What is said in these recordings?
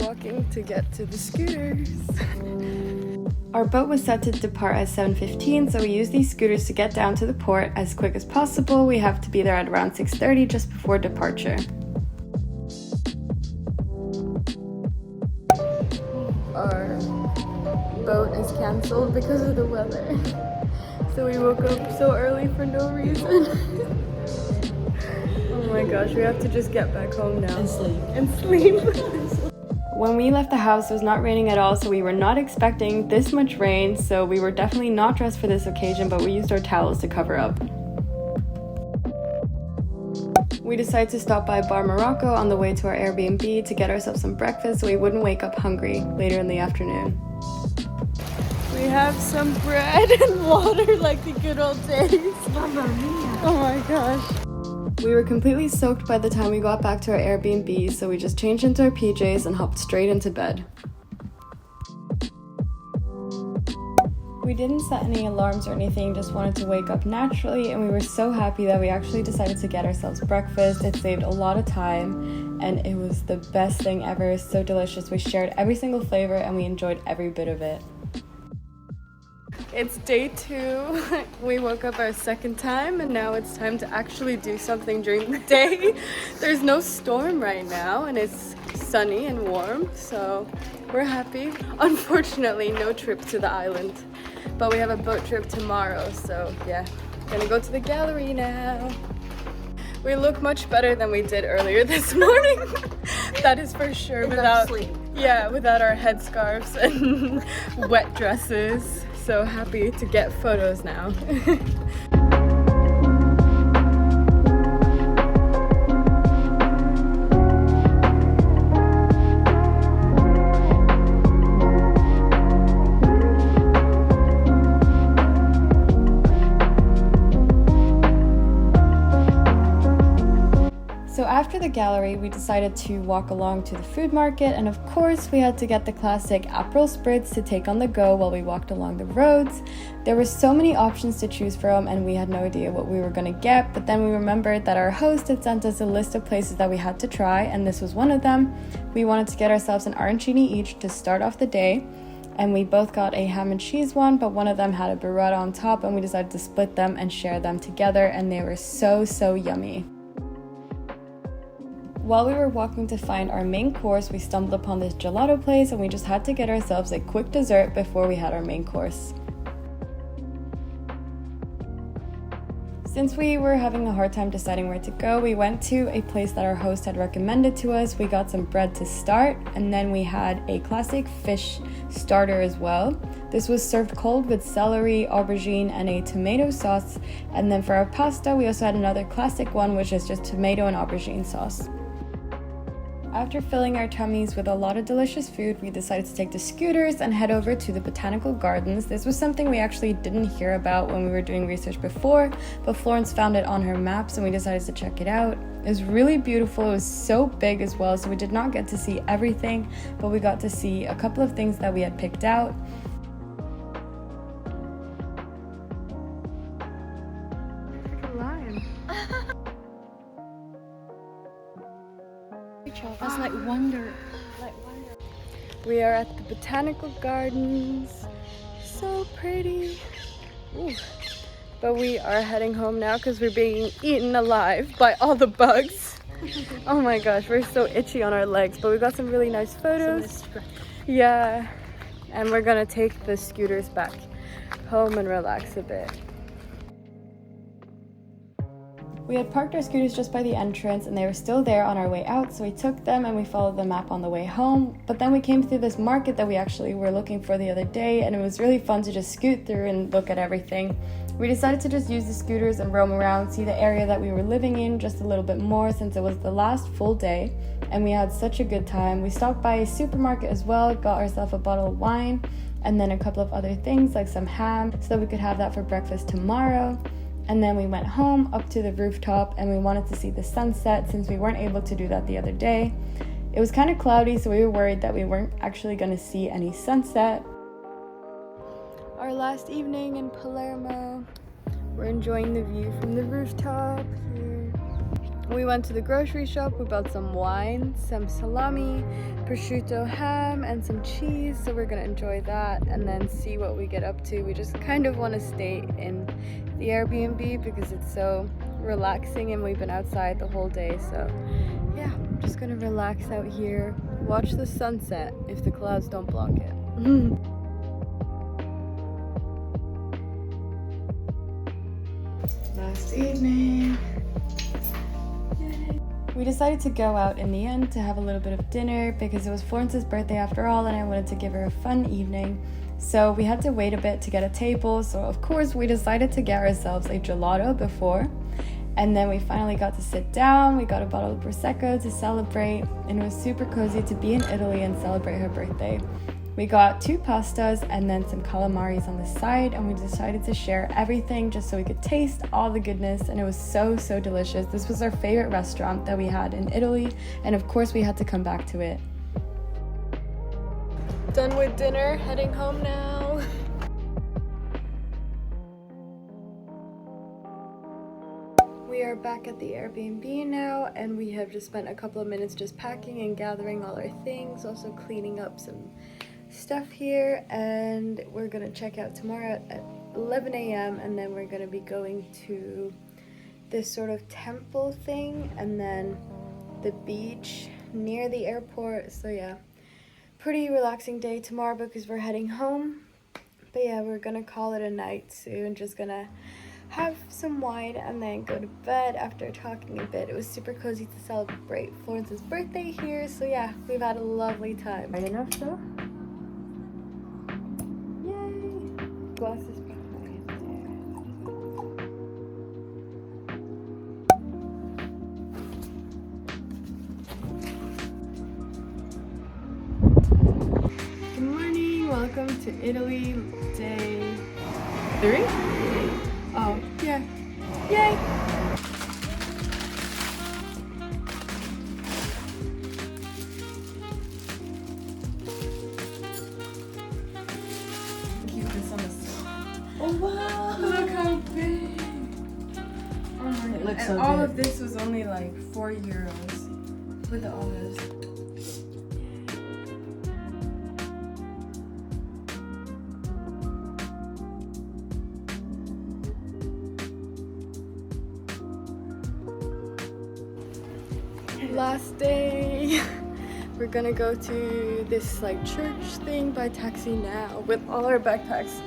walking to get to the scooters. Our boat was set to depart at 7:15, so we used these scooters to get down to the port as quick as possible. We have to be there at around 6:30 just before departure. Our boat is cancelled because of the weather. So we woke up so early for no reason. Oh my gosh, we have to just get back home now. And sleep. When we left the house, it was not raining at all, so we were not expecting this much rain, so we were definitely not dressed for this occasion, but we used our towels to cover up. We decided to stop by Bar Morocco on the way to our Airbnb to get ourselves some breakfast so we wouldn't wake up hungry later in the afternoon. We have some bread and water like the good old days. Mamma mia. Oh my gosh. We were completely soaked by the time we got back to our Airbnb, so we just changed into our PJs and hopped straight into bed. We didn't set any alarms or anything, just wanted to wake up naturally, and we were so happy that we actually decided to get ourselves breakfast. It saved a lot of time, and it was the best thing ever, so delicious. We shared every single flavor, and we enjoyed every bit of it. It's day 2. We woke up our second time and now it's time to actually do something during the day. There's no storm right now and it's sunny and warm, so we're happy. Unfortunately, no trip to the island, but we have a boat trip tomorrow, so yeah, gonna go to the gallery now. We look much better than we did earlier this morning. That is for sure, without our headscarves and wet dresses. So happy to get photos now. So after the gallery, we decided to walk along to the food market, and of course we had to get the classic Aperol spritz to take on the go while we walked along the roads. There were so many options to choose from and we had no idea what we were going to get, but then we remembered that our host had sent us a list of places that we had to try, and this was one of them. We wanted to get ourselves an arancini each to start off the day, and we both got a ham and cheese one, but one of them had a burrata on top, and we decided to split them and share them together, and they were so yummy. While we were walking to find our main course, we stumbled upon this gelato place and we just had to get ourselves a quick dessert before we had our main course. Since we were having a hard time deciding where to go, we went to a place that our host had recommended to us. We got some bread to start, and then we had a classic fish starter as well. This was served cold with celery, aubergine, and a tomato sauce. And then for our pasta, we also had another classic one, which is just tomato and aubergine sauce. After filling our tummies with a lot of delicious food, we decided to take the scooters and head over to the Botanical Gardens. This was something we actually didn't hear about when we were doing research before, but Florence found it on her maps and we decided to check it out. It was really beautiful. It was so big as well, so we did not get to see everything, but we got to see a couple of things that we had picked out. That's like wonder. We are at the Botanical Gardens. So pretty. Ooh. But we are heading home now because we're being eaten alive by all the bugs. Oh my gosh, we're so itchy on our legs, but we got some really nice photos. Yeah, and we're gonna take the scooters back home and relax a bit. We had parked our scooters just by the entrance and they were still there on our way out, so we took them and we followed the map on the way home. But then we came through this market that we actually were looking for the other day, and it was really fun to just scoot through and look at everything. We decided to just use the scooters and roam around, see the area that we were living in just a little bit more since it was the last full day, and we had such a good time. We stopped by a supermarket as well, got ourselves a bottle of wine and then a couple of other things like some ham so that we could have that for breakfast tomorrow. And then we went home up to the rooftop and we wanted to see the sunset since we weren't able to do that the other day. It was kind of cloudy, so we were worried that we weren't actually going to see any sunset. Our last evening in Palermo. We're enjoying the view from the rooftop here. We went to the grocery shop, we bought some wine, some salami, prosciutto ham, and some cheese, so we're gonna enjoy that and then see what we get up to. We just kind of want to stay in the Airbnb because it's so relaxing and we've been outside the whole day, so yeah, I'm just gonna relax out here, watch the sunset if the clouds don't block it. Last evening. Yay. We decided to go out in the end to have a little bit of dinner because it was Florence's birthday after all and I wanted to give her a fun evening. So we had to wait a bit to get a table, so of course we decided to get ourselves a gelato before. And then we finally got to sit down, we got a bottle of Prosecco to celebrate, and it was super cozy to be in Italy and celebrate her birthday. We got 2 pastas and then some calamaris on the side, and we decided to share everything just so we could taste all the goodness, and it was so delicious. This was our favorite restaurant that we had in Italy, and of course we had to come back to it. Done with dinner, heading home now. We are back at the Airbnb now, and we have just spent a couple of minutes just packing and gathering all our things, also cleaning up some stuff here, and we're gonna check out tomorrow at 11 a.m. and then we're gonna be going to this sort of temple thing and then the beach near the airport. So yeah, pretty relaxing day tomorrow because we're heading home. But yeah, we're gonna call it a night soon, just gonna have some wine and then go to bed after talking a bit. It was super cozy to celebrate Florence's birthday here, so yeah, we've had a lovely time. Right enough though? Glasses behind there. Good morning, welcome to Italy, day 3? Oh, yeah. Yay! Oh wow! Look how big! Oh my god. looks And so all good. of this was only like €4 with the olives. Last day. We're gonna go to this like church thing by taxi now with all our backpacks.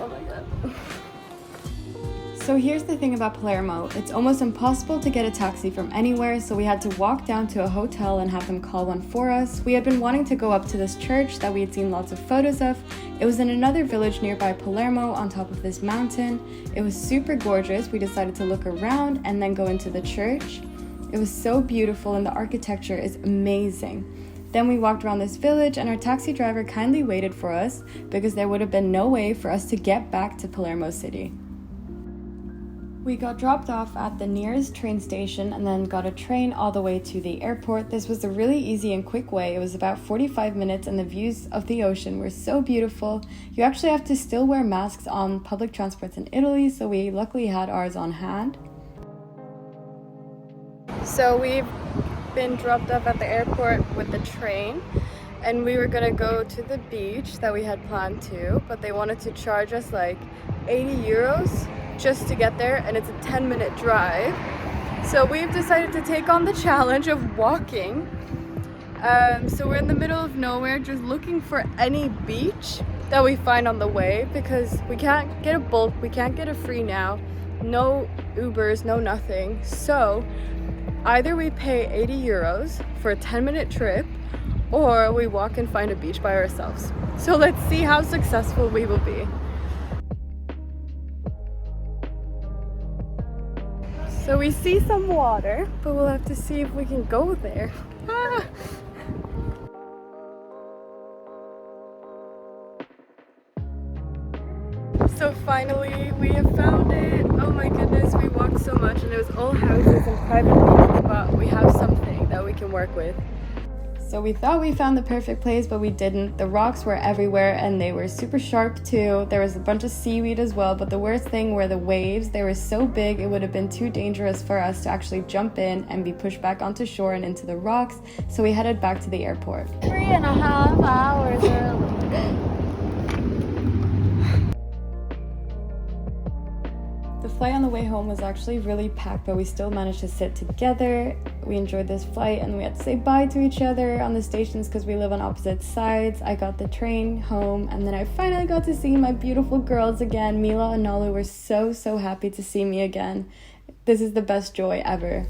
Oh my god. So here's the thing about Palermo, it's almost impossible to get a taxi from anywhere, so we had to walk down to a hotel and have them call one for us. We had been wanting to go up to this church that we had seen lots of photos of. It was in another village nearby Palermo on top of this mountain. It was super gorgeous. We decided to look around and then go into the church. It was so beautiful and the architecture is amazing. Then we walked around this village and our taxi driver kindly waited for us because there would have been no way for us to get back to Palermo city. We got dropped off at the nearest train station and then got a train all the way to the airport. This was a really easy and quick way. It was about 45 minutes and the views of the ocean were so beautiful. You actually have to still wear masks on public transports in Italy, so we luckily had ours on hand. So we've been dropped off at the airport with the train and we were gonna go to the beach that we had planned to, but they wanted to charge us like €80 just to get there, and it's a 10-minute drive. So we've decided to take on the challenge of walking. So we're in the middle of nowhere just looking for any beach that we find on the way because we can't get a Bolt, we can't get a Free Now, no Ubers, no nothing. So either we pay €80 for a 10-minute trip or we walk and find a beach by ourselves. So let's see how successful we will be. So we see some water, but we'll have to see if we can go there. Ah. So finally we have found it. Oh my goodness, we walked so much and it was all houses and private beaches, but we have something that we can work with. So we thought we found the perfect place, but we didn't. The rocks were everywhere and they were super sharp too. There was a bunch of seaweed as well, but the worst thing were the waves. They were so big it would have been too dangerous for us to actually jump in and be pushed back onto shore and into the rocks. So we headed back to the airport. 3.5 hours early. The flight on the way home was actually really packed, but we still managed to sit together. We enjoyed this flight and we had to say bye to each other on the stations because we live on opposite sides. I got the train home and then I finally got to see my beautiful girls again. Mila and Nalu were so happy to see me again. This is the best joy ever.